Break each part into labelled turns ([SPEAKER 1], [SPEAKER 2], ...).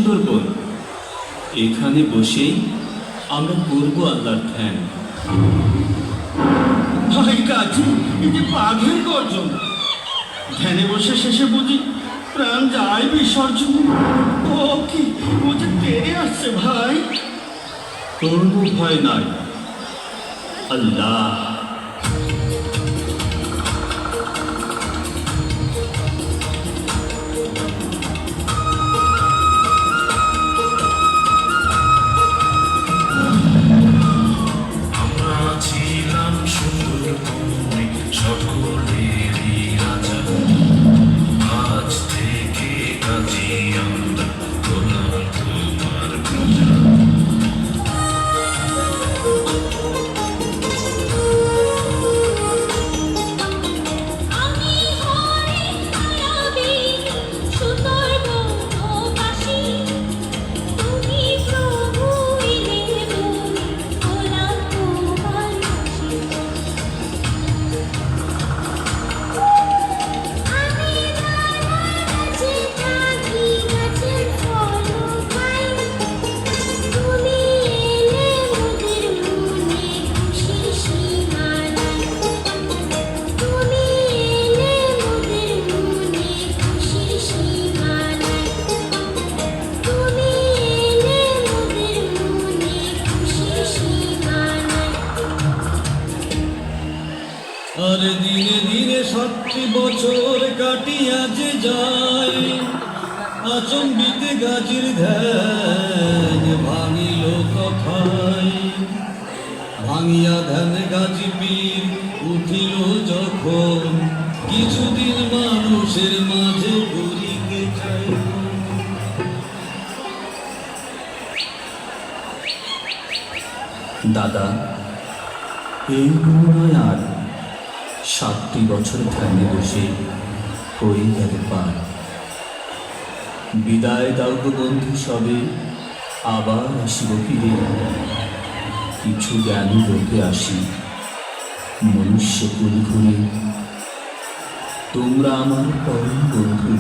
[SPEAKER 1] সুন্দরবন। এখানে বসেই আমরা করবো আল্লাহর ধ্যান।
[SPEAKER 2] ভাই কাজী, এই যে বাঘের গর্জন, ধ্যানে বসে শেষে বুঝি প্রাণ যায় বিসর্জন। ও কি, ও যে তেড়ে আসছে ভাই।
[SPEAKER 1] তবু ভয় নাই, আল্লাহ।
[SPEAKER 3] আর দিনে দিনে 7টি বছর কাটিয়া যে যায়, আচম্বিতে গাজির ধ্যান ভাঙিল কথায়। ভাঙিয়া ধ্যান গাজি পীর উঠিল যখন, কিছুদিন মানুষের মাঝে ঘুরিতে চাই।
[SPEAKER 1] দাদা, এই নয় আর 7টি বছর ধ্যানে বসে হয়ে গেলে পার। বিদায় দাও গো বন্ধু সবে, আবার আসিব ফিরে। কিছু জ্ঞান লোকে আসি মনুষ্য কুল ঘুরে। তোমরা আমার পরম বন্ধু,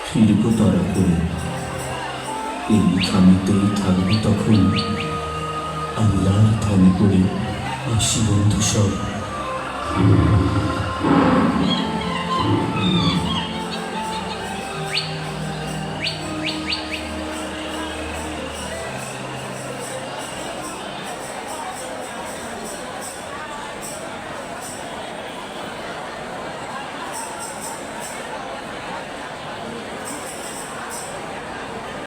[SPEAKER 1] ফিরব তরা করে। এইখানেতেই থাকবো তখন, আল্লাহর ধ্যানে করে। আসি বন্ধু সব।